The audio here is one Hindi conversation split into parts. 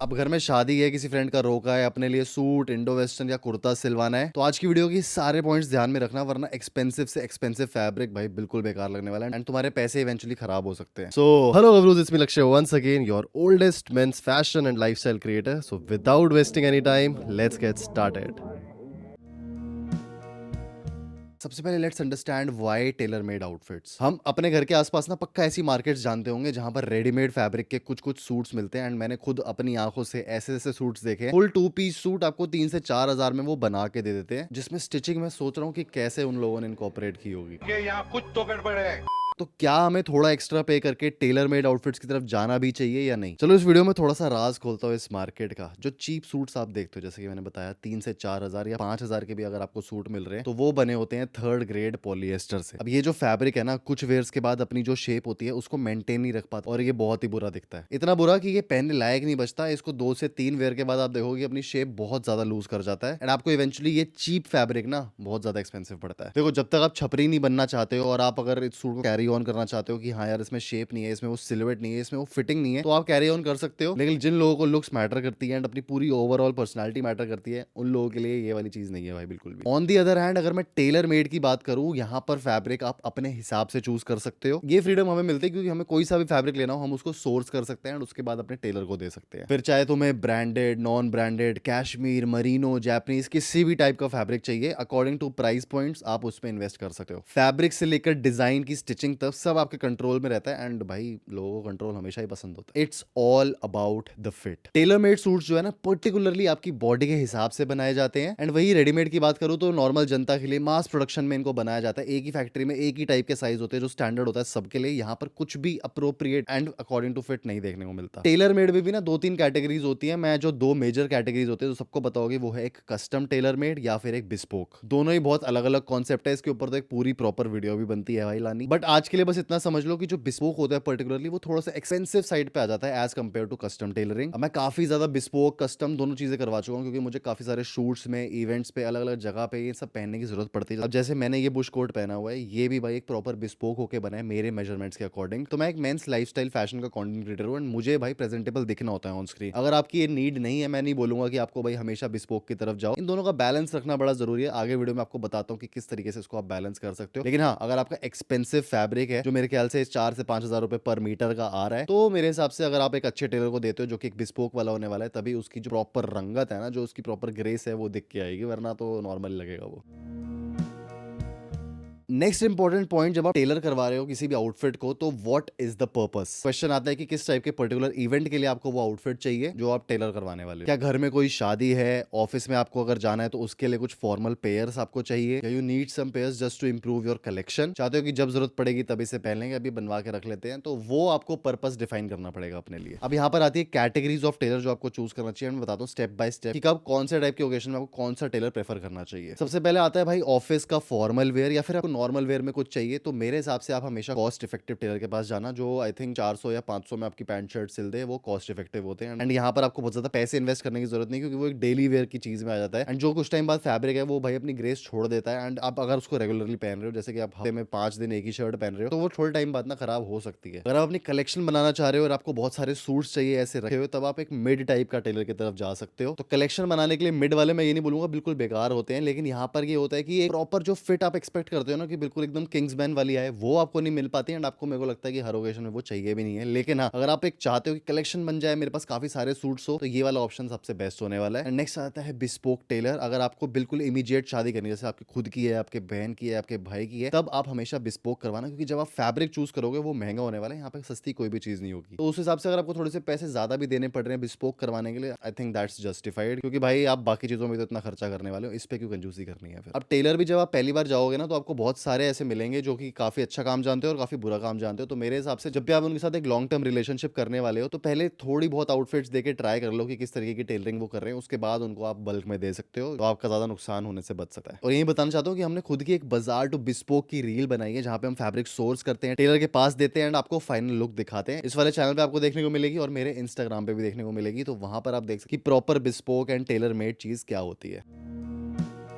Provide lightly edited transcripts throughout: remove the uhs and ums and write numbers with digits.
अब घर में शादी है, किसी फ्रेंड का रोका है, अपने लिए सूट, इंडो वेस्टर्न या कुर्ता सिलवाना है, तो आज की वीडियो की सारे पॉइंट्स ध्यान में रखना, वरना एक्सपेंसिव से एक्सपेंसिव फैब्रिक भाई बिल्कुल बेकार लगने वाला है एंड तुम्हारे पैसे इवेंचुअली खराब हो सकते हैं। So, hello everyone, it's me Lakshay once again, your oldest men's fashion and lifestyle creator. So, without wasting any time, let's get started. सबसे पहले let's understand why tailor made outfits. हम अपने घर के आसपास ना पक्का ऐसी मार्केट्स जानते होंगे जहां पर रेडीमेड फैब्रिक के कुछ कुछ सूट्स मिलते हैं एंड मैंने खुद अपनी आंखों से ऐसे ऐसे सूट्स देखे। फुल 2 पीस सूट आपको 3 से 4 हजार में वो बना के दे देते हैं, जिसमें स्टिचिंग में सोच रहा हूँ कि कैसे उन लोगों ने इनकॉपरेट की होगी। यहाँ कुछ तो गड़बड़ है। तो क्या हमें थोड़ा एक्स्ट्रा पे करके टेलर मेड आउटफिट्स की तरफ जाना भी चाहिए या नहीं? चलो इस वीडियो में थोड़ा सा राज खोलता हूँ इस मार्केट का। जो चीप सूट्स आप देखते हो, जैसे कि मैंने बताया 3 से 4 हजार या 5 हजार के भी अगर आपको सूट मिल रहे हैं, तो वो बने होते हैं थर्ड ग्रेड पॉलिएस्टर से। अब ये जो फैब्रिक है ना, कुछ वेयर्स के बाद अपनी जो शेप होती है उसको मेंटेन नहीं रख पाता और ये बहुत ही बुरा दिखता है। इतना बुरा कि ये पहनने लायक नहीं बचता। इसको 2 से 3 वेयर के बाद आप देखोगे अपनी शेप बहुत ज्यादा लूज कर जाता है एंड आपको इवेंचुअली ये चीप फैब्रिक ना बहुत ज्यादा एक्सपेंसिव पड़ता है। देखो, जब तक आप छपरी नहीं बनना चाहते हो और आप अगर इस सूट को कैरी ऑन करना चाहते हो कि हाँ यार इसमें शेप नहीं है, इसमें वो सिलुएट नहीं है, इसमें वो फिटिंग नहीं है, तो आप कैरी ऑन कर सकते हो। लेकिन जिन लोगों को लुक्स मैटर करती है एंड अपनी पूरी ओवरऑल पर्सनालिटी मैटर करती है, उन लोगों के लिए ये वाली चीज नहीं है भाई, बिल्कुल भी। ऑन दी अदर हैंड, अगर मैं टेलर मेड की बात करूं, यहाँ पर फैब्रिक आप अपने हिसाब से चूज कर सकते हो। ये फ्रीडम हमें मिलती है क्योंकि हमें कोई सा भी फैब्रिक लेना हो हम उसको सोर्स कर सकते हैं एंड उसके बाद अपने टेलर को दे सकते हैं। फिर चाहे तुम्हें branded, non branded, cashmere, merino, Japanese, किसी भी टाइप का फैब्रिक चाहिए, अकॉर्डिंग टू प्राइस पॉइंट्स आप उस पर इन्वेस्ट कर सकते हो। फैब्रिक से लेकर डिजाइन की स्टिचिंग तक सब आपके कंट्रोल में रहता है एंड भाई लोगों को कंट्रोल हमेशा ही पसंद होता है। It's all about the fit. Tailor made suits जो है ना, पर्टिकुलरली आपकी बॉडी के हिसाब से बनाए जाते हैं एंड वही रेडीमेड की बात करूं तो नॉर्मल जनता के लिए मास प्रोडक्शन में इनको बनाया जाता है। एक ही फैक्ट्री में एक ही टाइप के साइज होते हैं जो स्टैंडर्ड होता है सबके लिए। यहाँ पर कुछ भी appropriate and according to fit नहीं देखने को मिलता। टेलर मेड में भी ना 2-3 कैटेगरीज होती है। मैं जो 2 मेजर कैटेगरीज होते हैं तो सबको पता होगी, वो है एक कस्टम टेलर मेड या फिर एक बिस्पोक। दोनों ही बहुत अलग अलग कॉन्सेप्ट है। इसके ऊपर तो एक पूरी प्रॉपर वीडियो भी बनती है भाई लानी, बट आज के लिए बस इतना समझ लो कि जो बिस्पोक होता है पर्टिकुलरली वो थोड़ा सा एक्सपेंसिव साइड पे आ जाता है as compared to custom tailoring. मैं काफी ज्यादा बिस्पोक कस्टम दोनों चीजें करवा चुका हूँ क्योंकि मुझे काफी सारे शूट्स में, इवेंट्स पे, अलग अलग जगह पे ये सब पहनने की जरूरत पड़ती है। अब जैसे मैंने ये बुश कोट पहना हुआ है, ये भी भाई एक प्रॉपर बिस्पोक होके बना है मेरे मेजरमेंट्स के अकॉर्डिंग। तो मैं एक मेंस लाइफस्टाइल फैशन का कंटेंट क्रिएटर हूँ एंड मुझे भाई प्रेजेंटेबल दिखना होता है ऑन स्क्रीन। अगर आपकी ये नीड नहीं है, मैं नहीं बोलूंगा कि आपको भाई हमेशा बिस्पोक की तरफ जाओ। इन दोनों का बैलेंस रखना बड़ा जरूरी है। आगे वीडियो में आपको बताता हूँ कि किस तरीके से इसको आप बैलेंस कर सकते हो। लेकिन हाँ, अगर आपका एक्सपेंसिव फैब्रिक है जो मेरे ख्याल से 4 से 5 हजार रुपए पर मीटर का आ रहा है, तो मेरे हिसाब से अगर आप एक अच्छे टेलर को देते हो जो कि एक बिस्पोक वाला होने वाला है, तभी उसकी जो प्रॉपर रंगत है ना, जो उसकी प्रॉपर ग्रेस है, वो दिख के आएगी, वरना तो नॉर्मल लगेगा वो। नेक्स्ट इंपॉर्टेंट पॉइंट, जब आप टेलर करवा रहे हो किसी भी आउटफिट को, तो what is the purpose. Question आता है कि किस टाइप के पर्टिकुलर इवेंट के लिए आपको वो आउटफिट चाहिए जो आप टेलर करवाने वाले हो। क्या घर में कोई शादी है, ऑफिस में आपको अगर जाना है तो उसके लिए कुछ फॉर्मल पेयर्स आपको चाहिए, या you need some pairs just to improve your collection. चाहते हो कि जब जरूरत पड़ेगी तभी से पहन लेंगे, अभी बनवा के रख लेते हैं, तो वो आपको पर्पस डिफाइन करना पड़ेगा अपने लिए। अब यहाँ पर आती है कैटेगरीज ऑफ टेलर जो आपको चूज करना चाहिए। मैं बताता हूँ स्टेप बाय स्टेप कि कब कौन से टाइप के ओकेजन में आपको कौन सा टेलर प्रेफर करना चाहिए। सबसे पहले आता है भाई ऑफिस का फॉर्मल वेयर, या फिर आपको नॉर्मल वेयर में कुछ चाहिए, तो मेरे हिसाब से आप हमेशा कॉस्ट इफेक्टिव टेलर के पास जाना, जो आई थिंक 400 या 500 में आपकी पैंट शर्ट सिल दे। वो कॉस्ट इफेक्टिव होते हैं एंड यहाँ पर आपको बहुत ज्यादा पैसे इन्वेस्ट करने की जरूरत नहीं, क्योंकि वो एक डेली वेयर की चीज में आ जाता है एंड जो कुछ टाइम बाद फैब्रिक है वो भाई अपनी ग्रेस छोड़ देता है। एंड आप अगर उसको रेगुलरली पहन रहे हो, जैसे कि आप हफ्ते में 5 दिन एक ही शर्ट पहन रहे हो, तो वो थोड़े टाइम बाद ना खराब हो सकती है। अगर आप अपनी कलेक्शन बनाना चाह रहे हो और आपको बहुत सारे सूट्स चाहिए ऐसे रखे हुए, तब आप एक मिड टाइप का टेलर की तरफ जा सकते हो। तो कलेक्शन बनाने के लिए मिड वाले मैं ये नहीं बोलूंगा बिल्कुल बेकार होते हैं, लेकिन यहाँ पर ये होता है कि एक प्रॉपर जो फिट आप एक्सपेक्ट करते हो ना, कि बिल्कुल एकदम किंग्समैन वाली आए, वो आपको नहीं मिल पाती एंड आपको, मेरे को लगता है कि हर ओकेजन में वो चाहिए भी नहीं है। लेकिन हाँ, अगर आप एक चाहते हो कि कलेक्शन बन जाए, मेरे पास काफी सारे सूट्स हो, तो ये वाला ऑप्शन सबसे बेस्ट होने वाला है। नेक्स्ट आता है बिस्पोक टेलर। अगर आपको बिल्कुल इमीडिएट शादी करनी है, जैसे आपकी खुद की है, आपके बहन की है, आपके भाई की है, तब आप हमेशा बिस्पोक करवाना, क्योंकि जब आप फैब्रिक चूज करोगे वो महंगा होने वाला है। यहाँ पे सस्ती कोई भी चीज नहीं होगी। तो उस हिसाब से अगर आपको थोड़े से पैसे ज्यादा भी देने पड़ रहे हैं बिस्पोक करवाने के लिए, आई थिंक दैट्स जस्टिफाइड, क्योंकि भाई आप बाकी चीजों में तो इतना खर्चा करने वाले हो, इस पे क्यों कंजूसी करनी है। फिर अब टेलर भी जब आप पहली बार जाओगे ना, तो आपको बहुत सारे ऐसे मिलेंगे जो कि काफी अच्छा काम जानते हो और काफी बुरा काम जानते हो। तो मेरे हिसाब से जब भी आप उनके साथ एक लॉन्ग टर्म रिलेशनशिप करने वाले हो, तो पहले थोड़ी बहुत आउटफिट्स देके ट्राई कर लो कि किस तरीके की टेलरिंग वो कर रहे हैं। उसके बाद उनको आप बल्क में दे सकते हो, तो आपका ज्यादा नुकसान होने से बच सकता है। और यही बताना चाहता हूँ कि हमने खुद की एक बाजार टू बिस्पोक की रील बनाई है, जहाँ पे हम फैब्रिक सोर्स करते हैं, टेलर के पास देते हैं एंड आपको फाइनल लुक दिखाते हैं। इस वाले चैनल पे आपको देखने को मिलेगी और मेरे इंस्टाग्राम पे भी देखने को मिलेगी, तो वहां पर आप देख सकते proper bespoke and tailor made चीज क्या होती है।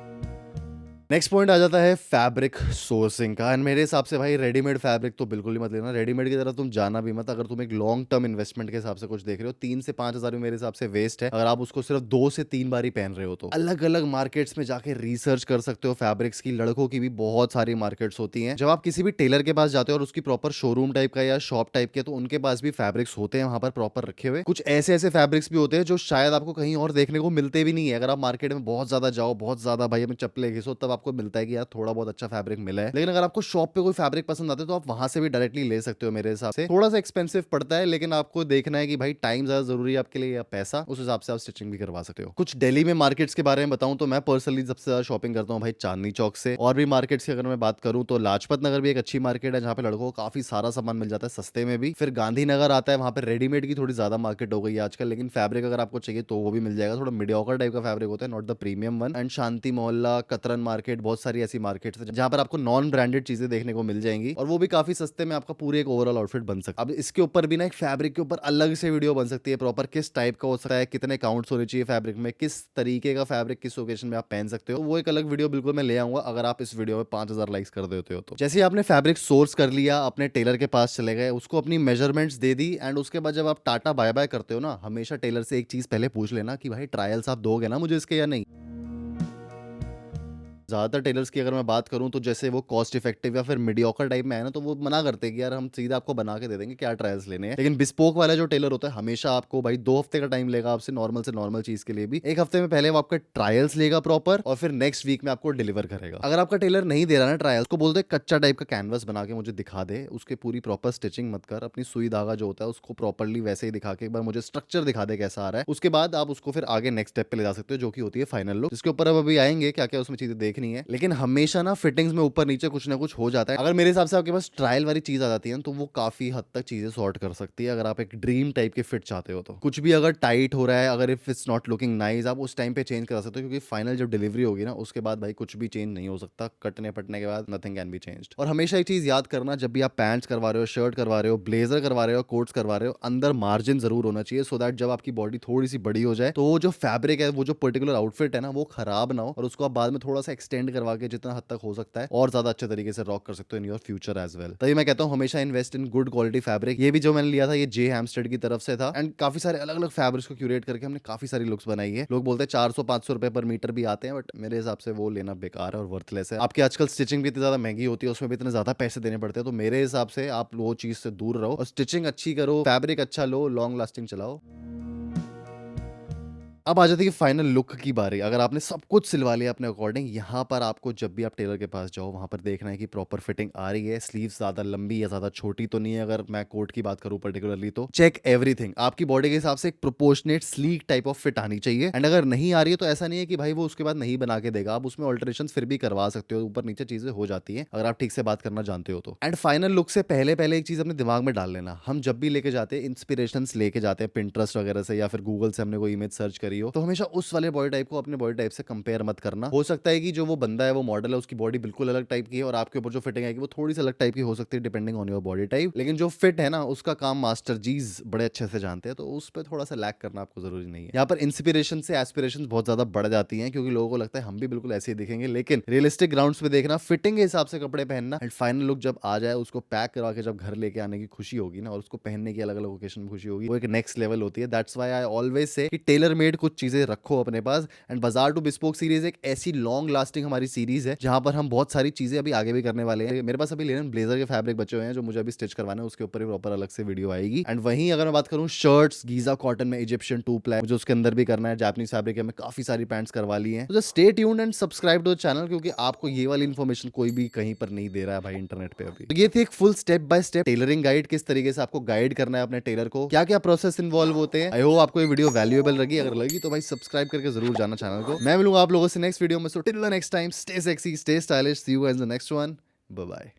नेक्स्ट पॉइंट आ जाता है फैब्रिक सोर्सिंग का। एंड मेरे हिसाब से भाई रेडीमेड फैब्रिक तो बिल्कुल ही मत लेना, रेडीमेड की तरफ तुम जाना भी मत। अगर तुम एक लॉन्ग टर्म इन्वेस्टमेंट के हिसाब से कुछ देख रहे हो, 3 से 5 हजार भी मेरे हिसाब से वेस्ट है अगर आप उसको सिर्फ 2 से 3 बार ही पहन रहे हो। तो अलग अलग मार्केट्स में जाके रिसर्च कर सकते हो फैब्रिक्स की, लड़कों की भी बहुत सारी मार्केट्स होती हैं। जब आप किसी भी टेलर के पास जाते हो और उसकी प्रॉपर शोरूम टाइप का या शॉप टाइप के, तो उनके पास भी फैब्रिक्स होते हैं वहां पर प्रॉपर रखे हुए। कुछ ऐसे ऐसे फैब्रिक्स भी होते हैं जो शायद आपको कहीं और देखने को मिलते भी नहीं है। अगर आप मार्केट में बहुत ज्यादा जाओ, बहुत ज्यादा भाई अपनी चप्पलें घिसो, तब आपको मिलता है कि यार थोड़ा बहुत अच्छा फैब्रिक मिला है। लेकिन अगर आपको शॉप पे कोई फैब्रिक पसंद आता है तो आप वहां से भी डायरेक्टली ले सकते हो। मेरे हिसाब से थोड़ा सा एक्सपेंसिव पड़ता है, लेकिन आपको देखना है कि भाई टाइम ज्यादा जरूरी है आपके लिए या पैसा, उस हिसाब से आप स्टिचिंग भी करवा सकते हो। कुछ दिल्ली में मार्केट्स के बारे में बताऊं तो मैं पर्सनली सबसे ज्यादा शॉपिंग करता हूं भाई चांदनी चौक से। और भी मार्केट्स की अगर मैं बात करूं तो लाजपत नगर भी एक अच्छी मार्केट है जहां पे लड़कों को काफी सारा सामान मिल जाता है सस्ते में भी। फिर गांधीनगर आता है, वहां पे रेडीमेड की थोड़ी ज्यादा मार्केट हो गई है आजकल, लेकिन फैब्रिक अगर आपको चाहिए तो वो भी मिल जाएगा। थोड़ा मीडियोकर टाइप का फैब्रिक होता है, not the premium one. And Shanti Mohalla, Katran market, बहुत सारी ऐसी मार्केट्स है जहां पर आपको नॉन ब्रांडेड चीजें देखने को मिल जाएंगी और वो भी काफी सस्ते में आपका पूरे एक ओवरऑल आउटफिट बन सकता है। अब इसके ऊपर भी ना एक फैब्रिक के ऊपर अलग से वीडियो बन सकती है, प्रॉपर किस टाइप का हो सकता है, कितने काउंट्स होने चाहिए फैब्रिक में, किस तरीके का फैब्रिक किस ओकेजन में आप पहन सकते हो, वो एक अलग वीडियो बिल्कुल मैं ले आऊंगा अगर आप इस वीडियो में 5000 लाइक्स कर देते हो तो। जैसे आपने फैब्रिक सोर्स कर लिया, अपने टेलर के पास चले गए, उसको अपनी मेजरमेंट्स दे दी, एंड उसके बाद जब आप टाटा बाय बाय करते हो ना, हमेशा टेलर से एक चीज पहले पूछ लेना कि भाई ट्रायल्स आप दोगे ना मुझे इसके या नहीं। ज़्यादातर टेलर्स की अगर मैं बात करूं तो जैसे वो कॉस्ट इफेक्टिव या फिर मीडियोकर टाइप में है ना, तो वो मना करते हैं कि यार हम सीधा आपको बना के दे देंगे, क्या ट्रायल्स लेने हैं। लेकिन बिस्पोक वाला जो टेलर होता है हमेशा आपको भाई 2 हफ्ते का टाइम लेगा आपसे नॉर्मल से नॉर्मल चीज के लिए भी। एक हफ्ते में पहले वो आपका ट्रायल्स लेगा प्रॉपर और फिर नेक्स्ट वीक में आपको डिलीवर करेगा। अगर आपका टेलर नहीं दे रहा ना ट्रायल्स, को बोलते कच्चा टाइप का कैनवस बना के मुझे दिखा दे, उसके पूरी प्रॉपर स्टिचिंग मत कर, अपनी सुई धागा जो होता है उसको प्रॉपरली वैसे ही दिखा के एक बार मुझे स्ट्रक्चर दिखा दे कैसा आ रहा है। उसके बाद आप उसको फिर आगे नेक्स्ट स्टेप पे ले जा सकते हो जो कि होती है फाइनल लुक, जिसके ऊपर अब अभी आएंगे क्या क्या उसमें चीजें देखनी है। लेकिन हमेशा ना फिटिंग्स में ऊपर नीचे कुछ ना कुछ हो जाता है। अगर मेरे हिसाब से आपके पास ट्रायल वाली चीज आ जाती है तो वो काफी हद तक चीजें सॉर्ट कर सकती है। अगर आप एक ड्रीम टाइप के फिट चाहते हो तो कुछ भी अगर टाइट हो रहा है, अगर if it's not looking nice, आप उस टाइम पे चेंज करा सकते हो, क्योंकि फाइनल जब डिलीवरी होगी ना उसके बाद भाई कुछ भी चेंज नहीं हो सकता। कटने पटने के बाद नथिंग कैन बी चेंज्ड। और हमेशा एक चीज याद करना, जब भी आप पैंट्स करवा रहे हो, शर्ट करवा रहे हो, ब्लेजर करवा रहे हो, कोट्स करवा रहे हो, अंदर मार्जिन जरूर होना चाहिए, सो दैट जब आपकी बॉडी थोड़ी सी बड़ी हो जाए तो वो जो फैब्रिक है, वो जो पर्टिकुलर आउटफिट है ना, वो खराब ना हो और उसको आप बाद में थोड़ा सा एक्सटेंड करवा के जितना हद तक हो सकता है और ज्यादा अच्छे तरीके से रॉक कर सकते हो in your future as well. तभी मैं कहता हूं हमेशा invest in good quality fabric. ये भी जो मैंने लिया था ये जे हैमस्टेड की तरफ से था, एंड काफी सारे अलग अलग फैब्रिक्स को क्यूरेट करके हमने काफी सारी लुक्स बनाई है। लोग बोलते हैं 400-500 रुपए पर मीटर भी आते हैं, बट मेरे हिसाब से वो लेना बेकार है और वर्थलेस है। आपकी आजकल स्टिचिंग भी इतनी ज्यादा महंगी होती है, उसमें भी इतने ज्यादा पैसे देने पड़ते हैं, तो मेरे हिसाब से आप वो चीज से दूर रहो और स्टिचिंग अच्छी करो, फैब्रिक अच्छा लो, लॉन्ग लास्टिंग चलाओ। अब आ जाती है फाइनल लुक की बारी। अगर आपने सब कुछ सिलवा लिया अपने अकॉर्डिंग, यहाँ पर आपको जब भी आप टेलर के पास जाओ वहां पर देखना है कि प्रॉपर फिटिंग आ रही है, स्लीव्स ज्यादा लंबी या ज्यादा छोटी तो नहीं है। अगर मैं कोट की बात करूं पर्टिकुलरली तो चेक एवरीथिंग, आपकी बॉडी के हिसाब से एक proportionate sleek type of fit आनी चाहिए। एंड अगर नहीं आ रही है तो ऐसा नहीं है कि भाई वो उसके बाद नहीं बना के देगा, आप उसमें ऑल्टरेशन फिर भी करवा सकते हो, ऊपर नीचे चीजें हो जाती है अगर आप ठीक से बात करना जानते हो तो। एंड फाइनल लुक से पहले पहले एक चीज अपने दिमाग में डाल लेना, हम जब भी लेके जाते हैं इंस्पिरेशन लेके जाते हैं पिंटरेस्ट वगैरह से या फिर गूगल से हमने कोई इमेज सर्च करी हो, तो हमेशा उस वाले बॉडी टाइप को अपने बॉडी टाइप से कंपेयर मत करना। हो सकता है कि जो वो बंदा है, वो मॉडल है, उसकी बॉडी बिल्कुल अलग टाइप की है और आपके ऊपर जो फिटिंग आएगी वो थोड़ी सी अलग टाइप की हो सकती है depending on your body type. लेकिन जो फिट है ना उसका काम मास्टर जीज बड़े अच्छे से जानते हैं, तो उस पर थोड़ा सा लैक करना आपको जरूरी नहीं है। यहाँ पर इंस्पिरेशन से एस्पिरेशन बहुत ज्यादा बढ़ जाती है, क्योंकि लोगों को लगता है हम भी बिल्कुल ऐसे ही दिखेंगे, लेकिन रियलिस्टिक ग्राउंड्स पे देखना, फिटिंग के हिसाब से कपड़े पहनना, एंड फाइनल लुक जब आ जाए उसको पैक करवा के जब घर लेके आने की खुशी होगी ना और उसको पहनने की अलग अलग ओकेशन में खुशी होगी, वो एक नेक्स्ट लेवल होती है। That's why I always say कि टेलर मेड कुछ चीजें रखो अपने पास। एंड बाजार टू बिस्पोक सीरीज एक ऐसी लॉन्ग लास्टिंग हमारी सीरीज है जहां पर हम बहुत सारी चीजें अभी आगे भी करने वाले हैं। मेरे पास अभी लेनन ब्लेजर के फैब्रिक बचे हुए हैं जो मुझे अभी स्टिच करवाना है, उसके ऊपर भी प्रॉपर अलग से वीडियो आएगी। एंड वहीं अगर मैं बात करूं शर्ट्स, गीजा कॉटन में इजिप्शियन 2 प्लाई मुझे उसके अंदर भी करना है, जापानीज फैब्रिक है, मैं काफी सारी पैंट्स करवा ली हैं। तो just stay tuned and subscribe to the channel, क्योंकि आपको ये वाली इन्फॉर्मेशन कोई भी कहीं पर नहीं दे रहा है भाई इंटरनेट पे अभी। तो ये थी एक full step by step tailoring guide, किस तरीके से आपको गाइड करना है अपने टेलर को, क्या क्या प्रोसेस इन्वॉल्व होते हैं। आई होप आपको ये वीडियो वैल्यूएबल लगी, अगर लगी तो भाई सब्सक्राइब करके जरूर जाना चैनल को। मैं मिलूंगा आप लोगों से नेक्स्ट वीडियो में, so till the next time stay sexy, stay stylish, see you guys in the next one, bye bye.